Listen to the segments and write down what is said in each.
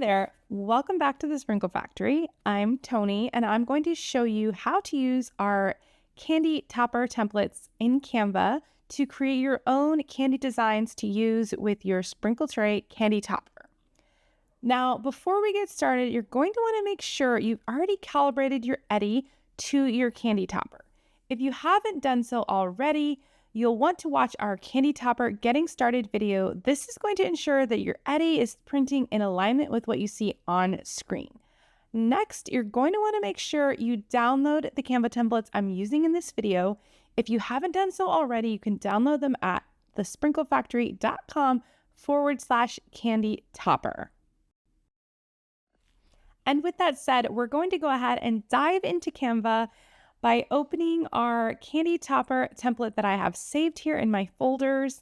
there, welcome back to the Sprinkle Factory. I'm Tony and I'm going to show you how to use our candy topper templates in Canva to create your own candy designs to use with your sprinkle tray candy topper. Now, before we get started, you're going to want to make sure you've already calibrated your eddy to your candy topper. If you haven't done so already, you'll want to watch our candy topper getting started video. This is going to ensure that your eddy is printing in alignment with what you see on screen. Next, you're going to want to make sure you download the Canva templates I'm using in this video. If you haven't done so already, you can download them at thesprinklepactory.com/candy topper. And with that said, we're going to go ahead and dive into Canva by opening our candy topper template that I have saved here in my folders.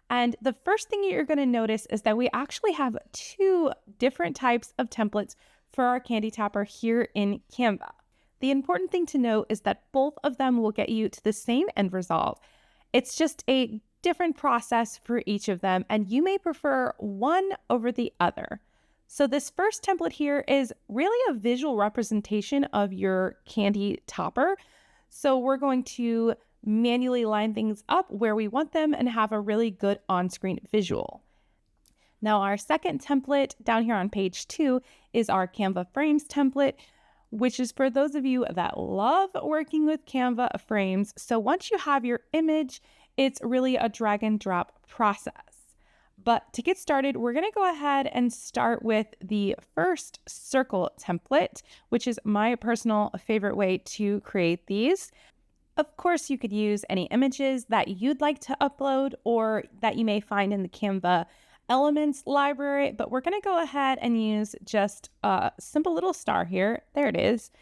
And the first thing you're going to notice is that we actually have two different types of templates for our candy topper here in Canva. The important thing to note is that both of them will get you to the same end result. It's just a different process for each of them, and you may prefer one over the other. So this first template here is really a visual representation of your candy topper. So we're going to manually line things up where we want them and have a really good on-screen visual. Now our second template down here on page 2 is our Canva frames template, which is for those of you that love working with Canva frames. So once you have your image, it's really a drag and drop process. But to get started, we're going to go ahead and start with the first circle template, which is my personal favorite way to create these. Of course, you could use any images that you'd like to upload or that you may find in the Canva Elements library, but we're going to go ahead and use just a simple little star here. There it is.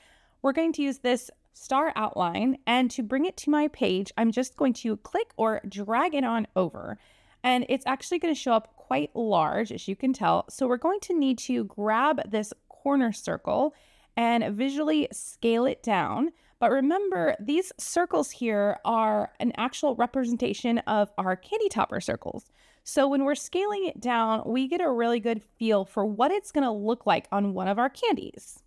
We're going to use this star outline, and to bring it to my page, I'm just going to click or drag it on over. And it's actually going to show up quite large, as you can tell. So we're going to need to grab this corner circle and visually scale it down. But remember, these circles here are an actual representation of our candy topper circles. So when we're scaling it down, we get a really good feel for what it's going to look like on one of our candies.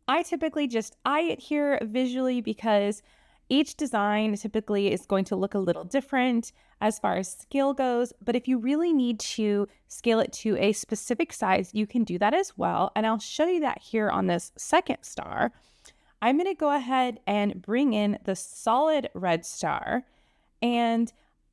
I typically just eye it here visually because each design typically is going to look a little different as far as scale goes, but if you really need to scale it to a specific size, you can do that as well. And I'll show you that here on this second star. I'm going to go ahead and bring in the solid red star, and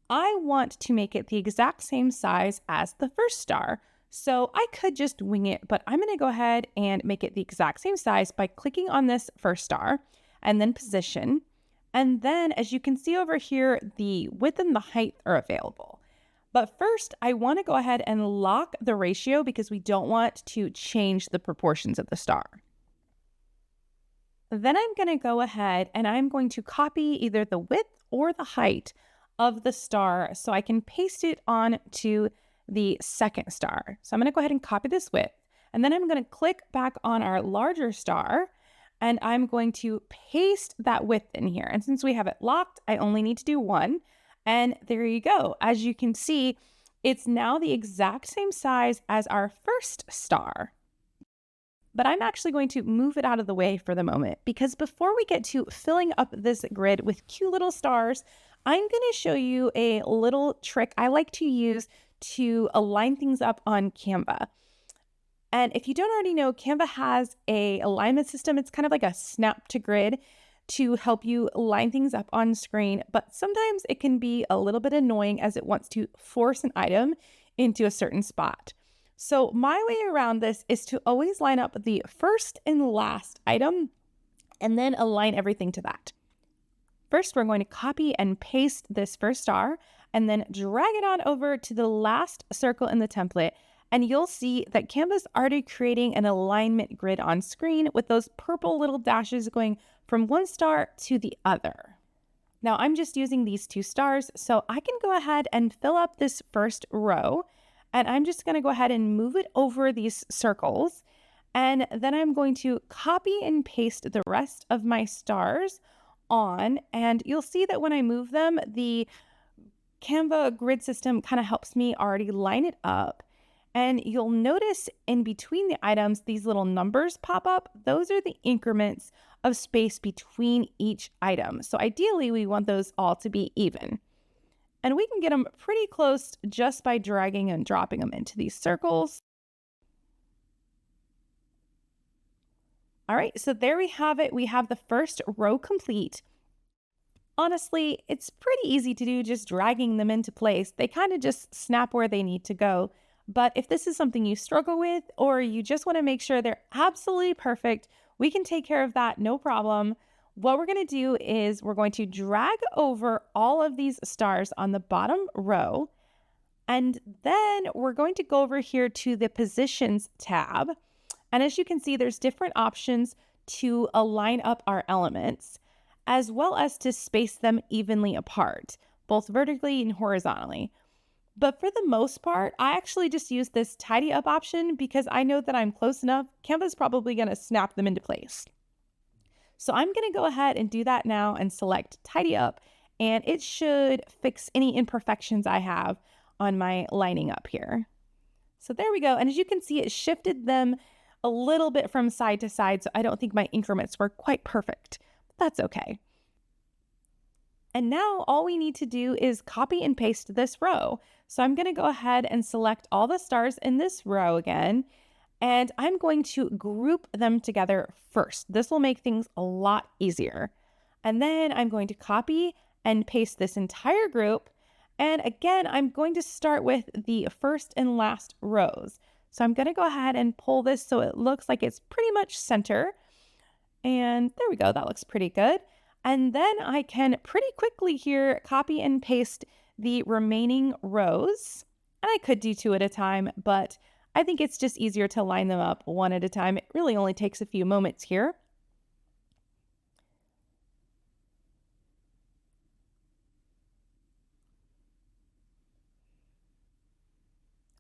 I want to make it the exact same size as the first star. So I could just wing it, but I'm going to go ahead and make it the exact same size by clicking on this first star and then position. And then, as you can see over here, the width and the height are available. But first, I want to go ahead and lock the ratio because we don't want to change the proportions of the star. Then I'm going to go ahead and I'm going to copy either the width or the height of the star so I can paste it on to the second star. So I'm going to go ahead and copy this width. And then I'm going to click back on our larger star, and I'm going to paste that width in here. And since we have it locked, I only need to do one. And there you go. As you can see, it's now the exact same size as our first star. But I'm actually going to move it out of the way for the moment, because before we get to filling up this grid with cute little stars, I'm going to show you a little trick I like to use to align things up on Canva. And if you don't already know, Canva has a alignment system. It's kind of like a snap to grid to help you line things up on screen, but sometimes it can be a little bit annoying as it wants to force an item into a certain spot. So my way around this is to always line up the first and last item and then align everything to that. First, we're going to copy and paste this first star and then drag it on over to the last circle in the template. And you'll see that Canva's already creating an alignment grid on screen with those purple little dashes going from one star to the other. Now I'm just using these two stars, so I can go ahead and fill up this first row, and I'm just going to go ahead and move it over these circles. And then I'm going to copy and paste the rest of my stars on, and you'll see that when I move them, the Canva grid system kind of helps me already line it up. And you'll notice in between the items, these little numbers pop up. Those are the increments of space between each item. So ideally, we want those all to be even. And we can get them pretty close just by dragging and dropping them into these circles. All right, so there we have it. We have the first row complete. Honestly, it's pretty easy to do just dragging them into place. They kind of just snap where they need to go. But if this is something you struggle with, or you just want to make sure they're absolutely perfect, we can take care of that, no problem. What we're going to do is we're going to drag over all of these stars on the bottom row. And then we're going to go over here to the positions tab. And as you can see, there's different options to align up our elements, as well as to space them evenly apart, both vertically and horizontally. But for the most part, I actually just use this tidy up option because I know that I'm close enough. Canva's probably going to snap them into place. So I'm going to go ahead and do that now and select tidy up, and it should fix any imperfections I have on my lining up here. So there we go. And as you can see, it shifted them a little bit from side to side. So I don't think my increments were quite perfect, but that's okay. And now all we need to do is copy and paste this row. So I'm going to go ahead and select all the stars in this row again, and I'm going to group them together first. This will make things a lot easier. And then I'm going to copy and paste this entire group. And again, I'm going to start with the first and last rows. So I'm going to go ahead and pull this so it looks like it's pretty much center. And there we go. That looks pretty good. And then I can pretty quickly here copy and paste the remaining rows. And I could do two at a time, but I think it's just easier to line them up one at a time. It really only takes a few moments here.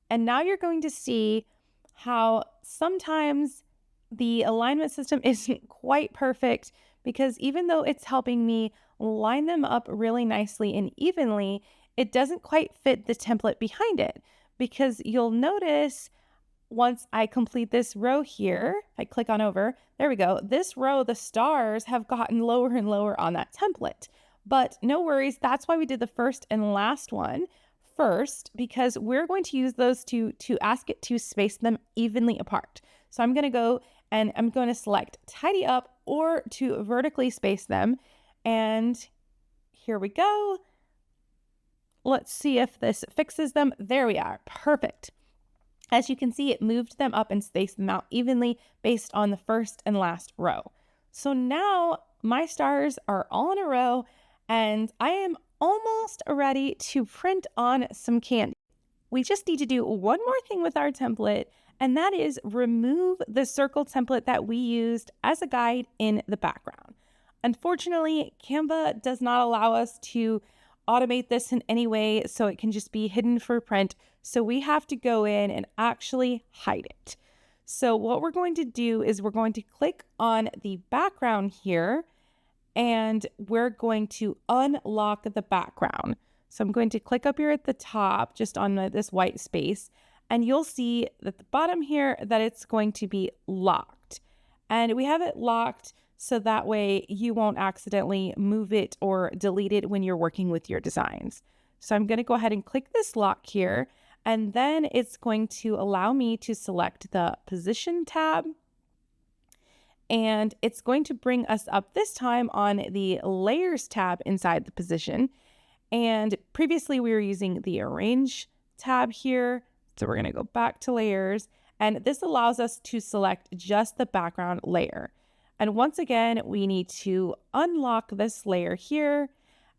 And now you're going to see how sometimes the alignment system isn't quite perfect, because even though it's helping me line them up really nicely and evenly, it doesn't quite fit the template behind it. Because you'll notice once I complete this row here, if I click on over, there we go. This row, the stars have gotten lower and lower on that template. But no worries, that's why we did the first and last one first, because we're going to use those to ask it to space them evenly apart. So I'm going to go and I'm going to select tidy up or to vertically space them. And here we go. Let's see if this fixes them. There we are. Perfect. As you can see, it moved them up and spaced them out evenly based on the first and last row. So now my stars are all in a row, and I am almost ready to print on some candy. We just need to do one more thing with our template, and that is remove the circle template that we used as a guide in the background. Unfortunately, Canva does not allow us to automate this in any way, so it can just be hidden for print. So we have to go in and actually hide it. So what we're going to do is we're going to click on the background here, and we're going to unlock the background. So I'm going to click up here at the top, just on this white space, and you'll see at the bottom here that it's going to be locked. And we have it locked so that way you won't accidentally move it or delete it when you're working with your designs. So I'm going to go ahead and click this lock here, and then it's going to allow me to select the position tab. And it's going to bring us up this time on the layers tab inside the position. And previously we were using the arrange tab here. So we're going to go back to layers, and this allows us to select just the background layer. And once again, we need to unlock this layer here,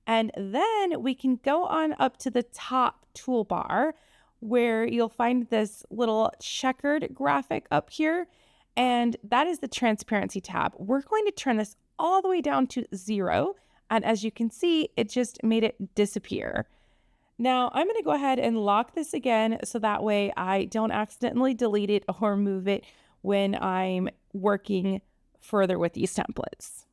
and then we can go on up to the top toolbar where you'll find this little checkered graphic up here, and that is the transparency tab. We're going to turn this all the way down to 0, and as you can see, it just made it disappear. Now I'm going to go ahead and lock this again so that way I don't accidentally delete it or move it when I'm working further with these templates.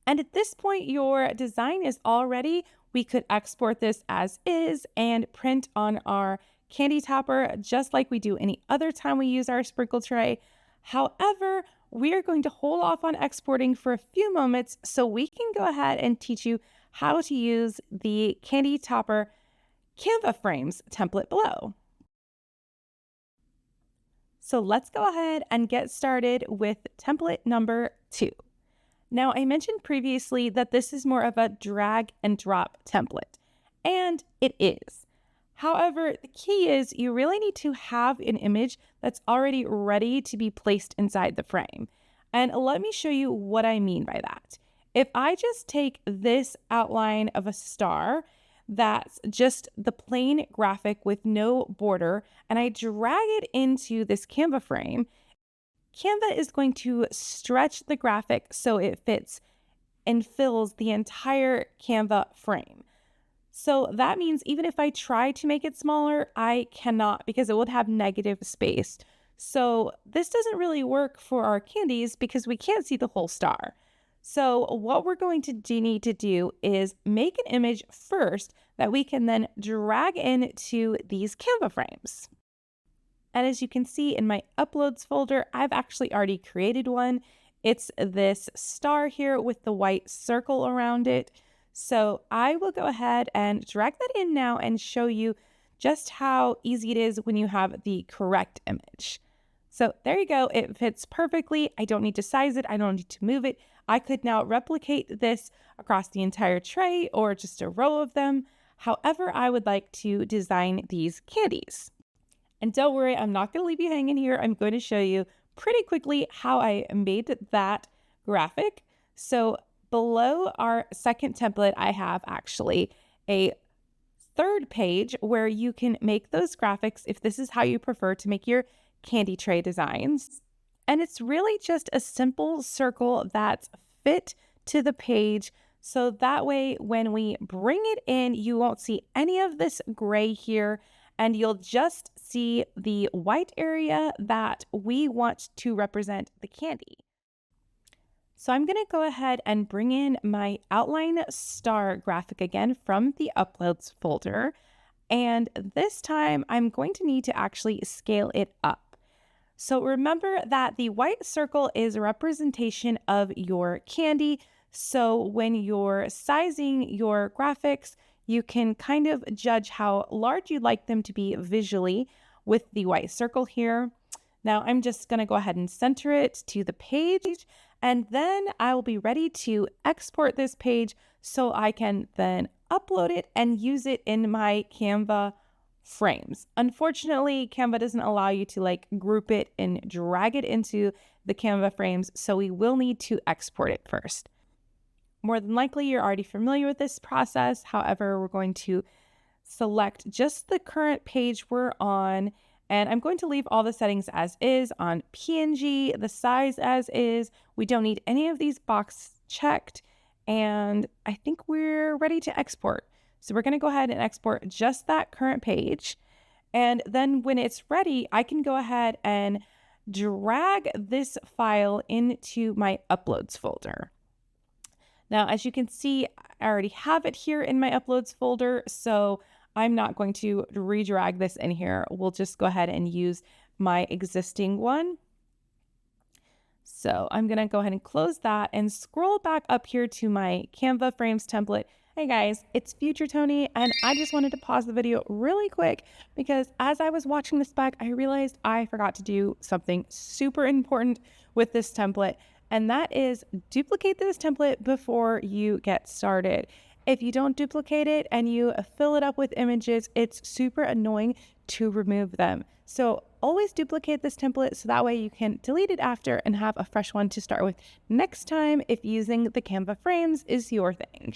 And at this point, your design is all ready. We could export this as is and print on our candy topper just like we do any other time we use our sprinkle tray. However, we are going to hold off on exporting for a few moments so we can go ahead and teach you how to use the candy topper Canva frames template below. So let's go ahead and get started with template number 2. Now, I mentioned previously that this is more of a drag and drop template, and it is. However, the key is you really need to have an image that's already ready to be placed inside the frame. And let me show you what I mean by that. If I just take this outline of a star, that's just the plain graphic with no border, and I drag it into this Canva frame, Canva is going to stretch the graphic so it fits and fills the entire Canva frame. So that means even if I try to make it smaller, I cannot because it would have negative space. So this doesn't really work for our candies because we can't see the whole star. So what we're going to need to do is make an image first that we can then drag into these Canva frames. And as you can see in my uploads folder, I've actually already created one. It's this star here with the white circle around it. So I will go ahead and drag that in now and show you just how easy it is when you have the correct image. So there you go. It fits perfectly. I don't need to size it. I don't need to move it. I could now replicate this across the entire tray or just a row of them, however I would like to design these candies. And don't worry, I'm not going to leave you hanging here. I'm going to show you pretty quickly how I made that graphic. So below our second template, I have actually a third page where you can make those graphics if this is how you prefer to make your candy tray designs. And it's really just a simple circle that's fit to the page. So that way, when we bring it in, you won't see any of this gray here, and you'll just see the white area that we want to represent the candy. So I'm going to go ahead and bring in my outline star graphic again from the uploads folder. And this time I'm going to need to actually scale it up. So remember that the white circle is a representation of your candy. So when you're sizing your graphics, you can kind of judge how large you'd like them to be visually with the white circle here. Now I'm just going to go ahead and center it to the page, and then I will be ready to export this page so I can then upload it and use it in my Canva frames. Unfortunately, Canva doesn't allow you to group it and drag it into the Canva frames, so we will need to export it first. More than likely, you're already familiar with this process. However, we're going to select just the current page we're on, and I'm going to leave all the settings as is on PNG, the size as is. We don't need any of these boxes checked, and I think we're ready to export. So we're going to go ahead and export just that current page. And then when it's ready, I can go ahead and drag this file into my uploads folder. Now, as you can see, I already have it here in my uploads folder, so I'm not going to redrag this in here. We'll just go ahead and use my existing one. So I'm going to go ahead and close that and scroll back up here to my Canva frames template. Hey guys, it's Future Tony, and I just wanted to pause the video really quick because as I was watching this back, I realized I forgot to do something super important with this template, and that is duplicate this template before you get started. If you don't duplicate it and you fill it up with images, it's super annoying to remove them. So always duplicate this template so that way you can delete it after and have a fresh one to start with next time if using the Canva frames is your thing.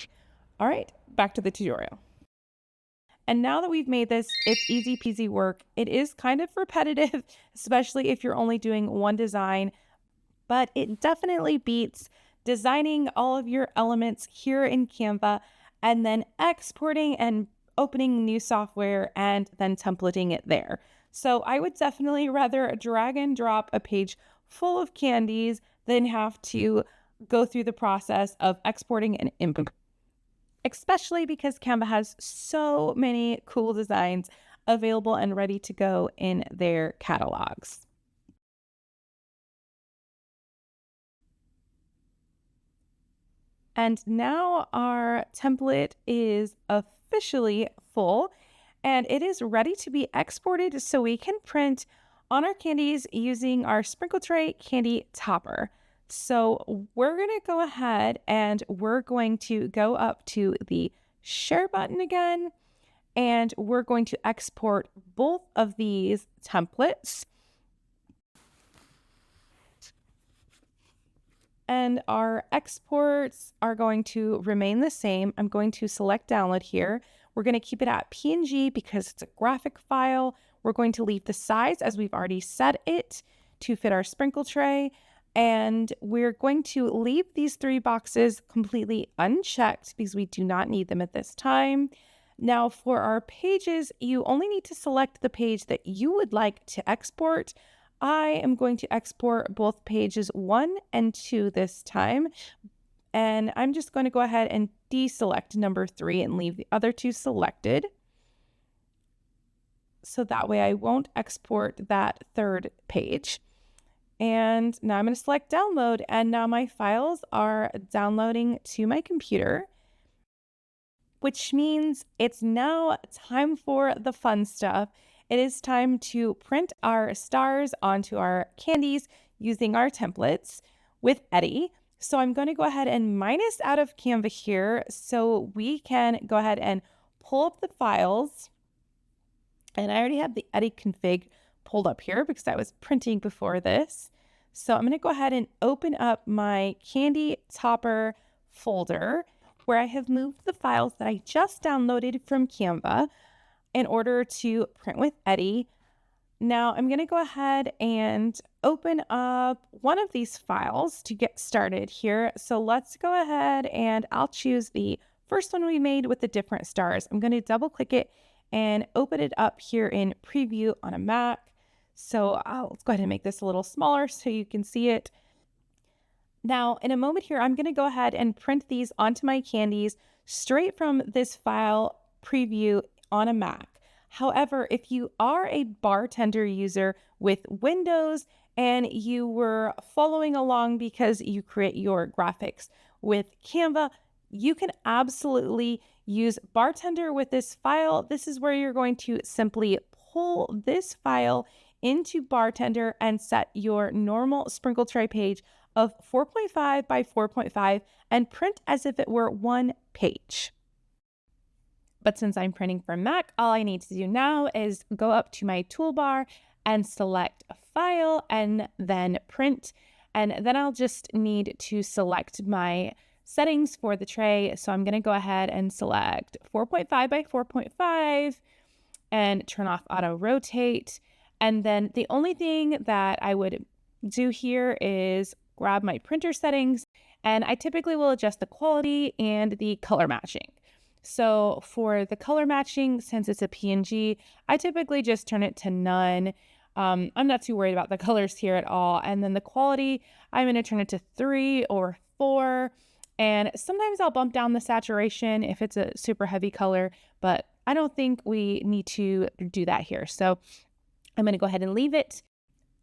All right, back to the tutorial. And now that we've made this, it's easy peasy work. It is kind of repetitive, especially if you're only doing one design, but it definitely beats designing all of your elements here in Canva and then exporting and opening new software and then templating it there. So I would definitely rather drag and drop a page full of candies than have to go through the process of exporting and importing. especially because Canva has so many cool designs available and ready to go in their catalogs. And now our template is officially full and it is ready to be exported so we can print on our candies using our sprinkle tray candy topper. So we're going to go ahead and we're going to go up to the share button again, and we're going to export both of these templates. And our exports are going to remain the same. I'm going to select download here. We're going to keep it at PNG because it's a graphic file. We're going to leave the size as we've already set it to fit our sprinkle tray. And we're going to leave these 3 boxes completely unchecked because we do not need them at this time. Now for our pages, you only need to select the page that you would like to export. I am going to export both pages 1 and 2 this time. And I'm just going to go ahead and deselect number 3 and leave the other 2 selected. So that way I won't export that 3rd page. And now I'm going to select download, and now my files are downloading to my computer, which means it's now time for the fun stuff. It is time to print our stars onto our candies using our templates with Eddie. So I'm going to go ahead and minus out of Canva here so we can go ahead and pull up the files. And I already have the Eddie config pulled up here because I was printing before this. So I'm going to go ahead and open up my candy topper folder where I have moved the files that I just downloaded from Canva in order to print with Eddie. Now I'm going to go ahead and open up one of these files to get started here. So let's go ahead and I'll choose the first one we made with the different stars. I'm going to double click it and open it up here in preview on a Mac. So let's go ahead and make this a little smaller so you can see it. Now, in a moment here, I'm going to go ahead and print these onto my candies straight from this file preview on a Mac. However, if you are a bartender user with Windows and you were following along because you create your graphics with Canva, you can absolutely use bartender with this file. This is where you're going to simply pull this file into bartender and set your normal sprinkle tray page of 4.5 by 4.5 and print as if it were one page. But since I'm printing from Mac, all I need to do now is go up to my toolbar and select a file and then print. And then I'll just need to select my settings for the tray. So I'm going to go ahead and select 4.5 by 4.5 and turn off auto rotate. And then the only thing that I would do here is grab my printer settings, and I typically will adjust the quality and the color matching. So for the color matching, since it's a PNG, I typically just turn it to none. I'm not too worried about the colors here at all. And then the quality, I'm going to turn it to 3 or 4. And sometimes I'll bump down the saturation if it's a super heavy color, but I don't think we need to do that here. So I'm going to go ahead and leave it.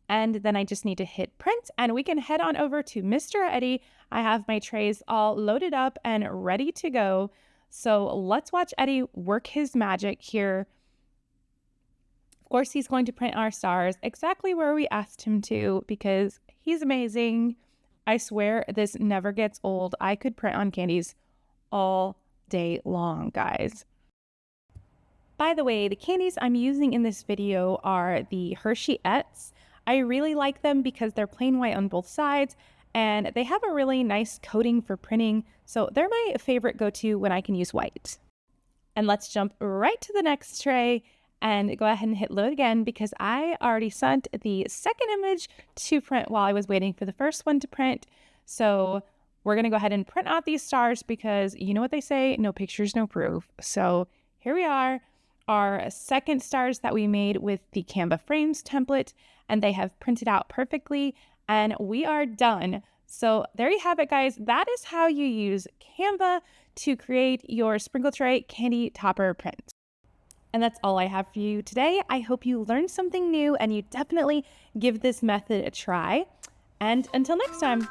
And then I just need to hit print and we can head on over to Mr. Eddie. I have my trays all loaded up and ready to go. So let's watch Eddie work his magic here. Of course, he's going to print our stars exactly where we asked him to because he's amazing. I swear this never gets old. I could print on candies all day long, guys. By the way, the candies I'm using in this video are the Hershey-ettes. I really like them because they're plain white on both sides and they have a really nice coating for printing. So they're my favorite go-to when I can use white. And let's jump right to the next tray and go ahead and hit load again because I already sent the second image to print while I was waiting for the first one to print. So we're going to go ahead and print out these stars because you know what they say, no pictures, no proof. So here we are, our second stars that we made with the Canva frames template, and they have printed out perfectly and we are done. So there you have it, guys. That is how you use Canva to create your sprinkle tray candy topper print. And that's all I have for you today. I hope you learned something new and you definitely give this method a try. And until next time.